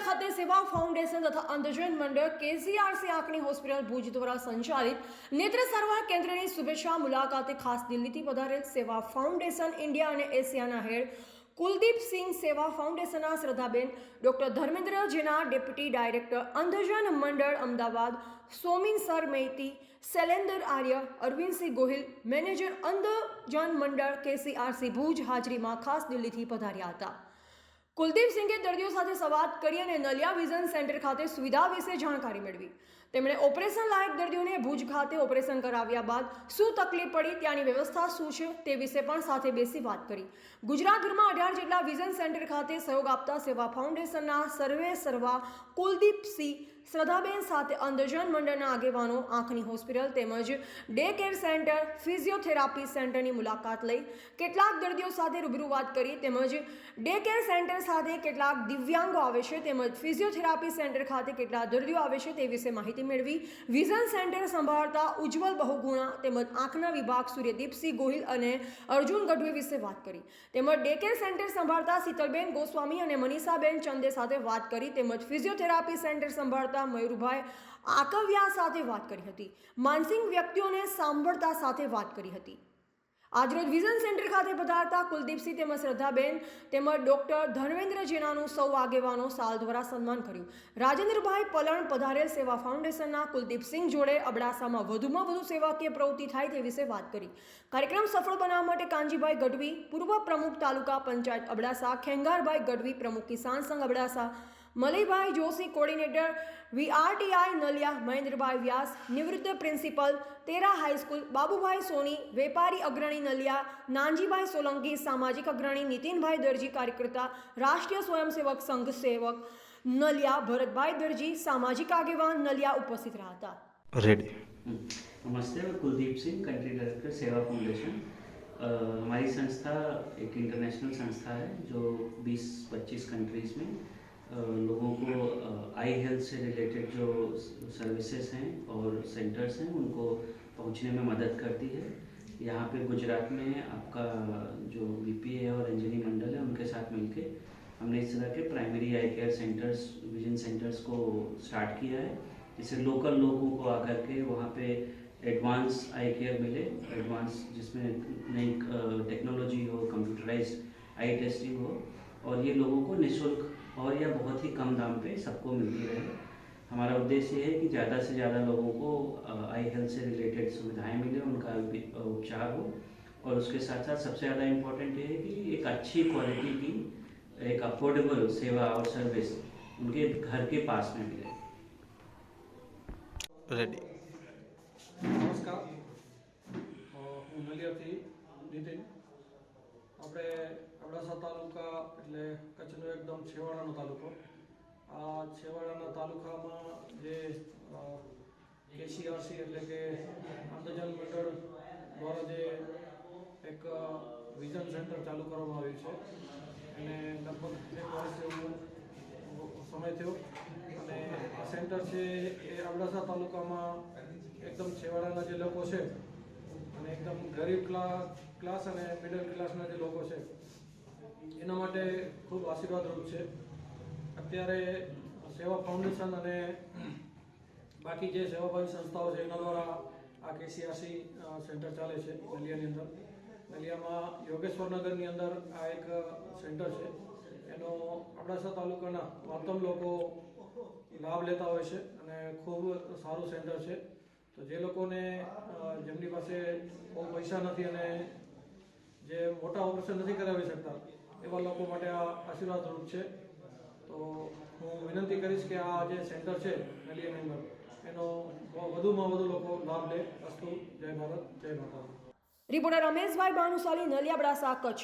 ખાતે સેવા ફાઉન્ડેશન તથા અંધજન મંડળ કેસીઆરસી આંખની હોસ્પિટલ ભુજ દ્વારા સંચાલિત નેત્ર સારવાર કેન્દ્રની શુભેચ્છા મુલાકાતે ખાસ દિલ્હીથી પધારેલ સેવા ફાઉન્ડેશન ઇન્ડિયા અને એશિયાના હેડ કુલદીપ સિંહ, સેવા ફાઉન્ડેશનના શ્રદ્ધાબેન, ડોક્ટર ધર્મેન્દ્ર જેના deputy director, Andhjan Mandal Ahmedabad સોમિન sir Maiti, શૈલેન્દર આર્ય, અરવિંદસિંહ ગોહિલ, મેનેજર અંધજન મંડળ કેસીઆરસી ભુજ હાજરીમાં ખાસ દિલ્હીથી પધાર્યા હતા. કુલદીપ સિંઘે દર્દીઓ સાથે સંવાદ કરી અને નલિયા વિઝન સેન્ટર ખાતે સુવિધા વિશે જાણકારી મેળવી. તેમણે ઓપરેશન લાયક દર્દીઓને ભુજ ખાતે ઓપરેશન કરાવ્યા બાદ શું તકલીફ પડી, ત્યાંની વ્યવસ્થા શું છે તે વિશે પણ સાથે બેસી વાત કરી. ગુજરાતભરમાં 18 જેટલા વિઝન સેન્ટર ખાતે સહયોગ આપતા સેવા ફાઉન્ડેશનના સર્વે સર્વા કુલદીપ સિંહ, શ્રદ્ધાબેન સાથે અંધજન મંડળના આગેવાનો આંખની હોસ્પિટલ તેમજ ડે કેર સેન્ટર, ફિઝિયોથેરાપી સેન્ટરની મુલાકાત લઈ કેટલાક દર્દીઓ સાથે રૂબરૂ વાત કરી તેમજ ડે કેર સેન્ટર સાથે કેટલાક દિવ્યાંગો આવે છે તેમજ ફિઝિયોથેરાપી સેન્ટર ખાતે કેટલા દર્દીઓ આવે છે તે વિશે માહિતી મેળવી. વિઝન સેન્ટર સંભાળતા ઉજ્જવલ બહુગુણા તેમજ આંખના વિભાગ સૂર્યદીપસિંહ ગોહિલ અને અર્જુન ગઢવી વિશે વાત કરી. તેમજ ડે કેર સેન્ટર સંભાળતા શીતલબેન ગોસ્વામી અને મનીષાબેન ચંદે સાથે વાત કરી તેમજ ફિઝિયોથેરાપી સેન્ટર સંભાળતા મયુરભાઈ આકવિયા સાથે વાત કરી હતી. માનસિક વ્યક્તિઓને સાંભળતા સાથે વાત કરી હતી. આજરોજ વિઝન સેન્ટર ખાતે પધારતા કુલદીપસિંહ તેમજ શ્રદ્ધાબેન તેમજ ડોક્ટર ધર્મેન્દ્ર જેનાનું સૌ આગેવાનો સાલ દ્વારા સન્માન કર્યું. રાજેન્દ્રભાઈ પલણ પધારેલ સેવા ફાઉન્ડેશનના કુલદીપસિંહ જોડે અબડાસામાં વધુમાં વધુ સેવાકીય પ્રવૃત્તિ થાય તે વિશે વાત કરી. કાર્યક્રમ સફળ બનાવવા માટે કાનજીભાઈ ગઢવી, પૂર્વ પ્રમુખ તાલુકા પંચાયત અબડાસા, ખેંગારભાઈ ગઢવી, પ્રમુખ કિસાન સંઘ અબડાસા, મલયભાઈ જોશી, કોર્ડિનેટર વીઆરટીઆઈ નલિયા, મહેન્દ્રભાઈ વ્યાસ, નિવૃત્ત પ્રિન્સિપલ તેરા હાઈસ્કૂલ, બાબુભાઈ સોની, વેપારી અગ્રણી નલિયા, નાનજીભાઈ સોલંકી, સામાજિક અગ્રણી નીતિનભાઈ દરજી, કાર્યકર્તા રાષ્ટ્રીય સ્વયંસેવક સંઘ સેવક નલિયા, ભરતભાઈ દરજી, સામાજિક આગેવાન નલિયા ઉપસ્થિત રહ્યા હતા. रेडी. नमस्ते, मैं कुलदीप सिंह, कंट्री डायरेक्टर सेवा फाउंडेशन. हमारी संस्था एक इंटरनेशनल संस्था है जो 20-25 कंट्रीज़ में लोगों को आई हेल्थ से रिलेटेड जो सर्विसेज हैं और सेंटर्स हैं उनको पहुंचने में मदद करती है. यहाँ पे गुजरात में आपका जो वीपी है और अंजनी मंडल है उनके साथ मिलके हमने इस तरह के प्राइमरी आई केयर सेंटर्स, विजन सेंटर्स को स्टार्ट किया है, जिससे लोकल लोगों को आकर के वहाँ पे एडवांस आई केयर मिले, एडवांस जिसमें नई टेक्नोलॉजी हो, कंप्यूटराइज्ड आई टेस्टिंग हो और ये लोगों को निःशुल्क और या बहुत ही कम दाम पे सबको मिलती रहे. हमारा उद्देश्य है कि ज़्यादा से ज़्यादा लोगों को आई हेल्थ से रिलेटेड सुविधाएं मिले, उनका उपचार हो और उसके साथ साथ सबसे ज़्यादा इम्पोर्टेंट ये है कि एक अच्छी क्वालिटी की एक अफोर्डेबल सेवा और सर्विस उनके घर के पास में मिले. रेडी. નમસ્કાર, હું નલિયાથી નીતિન. આપણે અબડાસા તાલુકા એટલે કચ્છનો એકદમ છેવાડાનો તાલુકો. આ છેવાડાના તાલુકામાં જે કેસીઆરસી એટલે કે અંધજન મંડળ દ્વારા જે એક વિઝન સેન્ટર ચાલુ કરવામાં આવ્યું છે એને લગભગ 1 વર્ષ જેવો સમય થયો અને આ સેન્ટર છે એ અબડાસા તાલુકામાં એકદમ છેવાડાના જે લોકો છે અને એકદમ ગરીબ ક્લાસ અને મિડલ ક્લાસના જે લોકો છે એના માટે ખૂબ આશીર્વાદરૂપ છે. અત્યારે સેવા ફાઉન્ડેશન અને બાકી જે સેવાભાવી સંસ્થાઓ છે એના દ્વારા આ કેસીઆરસી સેન્ટર ચાલે છે નલિયાની અંદર. નલિયામાં યોગેશ્વરનગરની અંદર આ એક સેન્ટર છે, એનો અબડાસા તાલુકાના મહત્તમ લોકો લાભ લેતા હોય છે અને ખૂબ સારું સેન્ટર છે. તો જે લોકોને જેમની પાસે બહુ પૈસા નથી અને જે મોટા ઓપરેશન નથી કરાવી શકતા એવા લોકો માટે આ આશીર્વાદરૂપ છે. તો હું વિનંતી કરીશ કે આ જે સેન્ટર છે નલિયાની અંદર એનો વધુમાં વધુ લોકો લાભ લે. અસ્તુ. જય ભારત, જય માતા. રિપોર્ટર રમેશભાઈ ભાનુશાલી, નલિયા, અબડાસા, કચ્છ.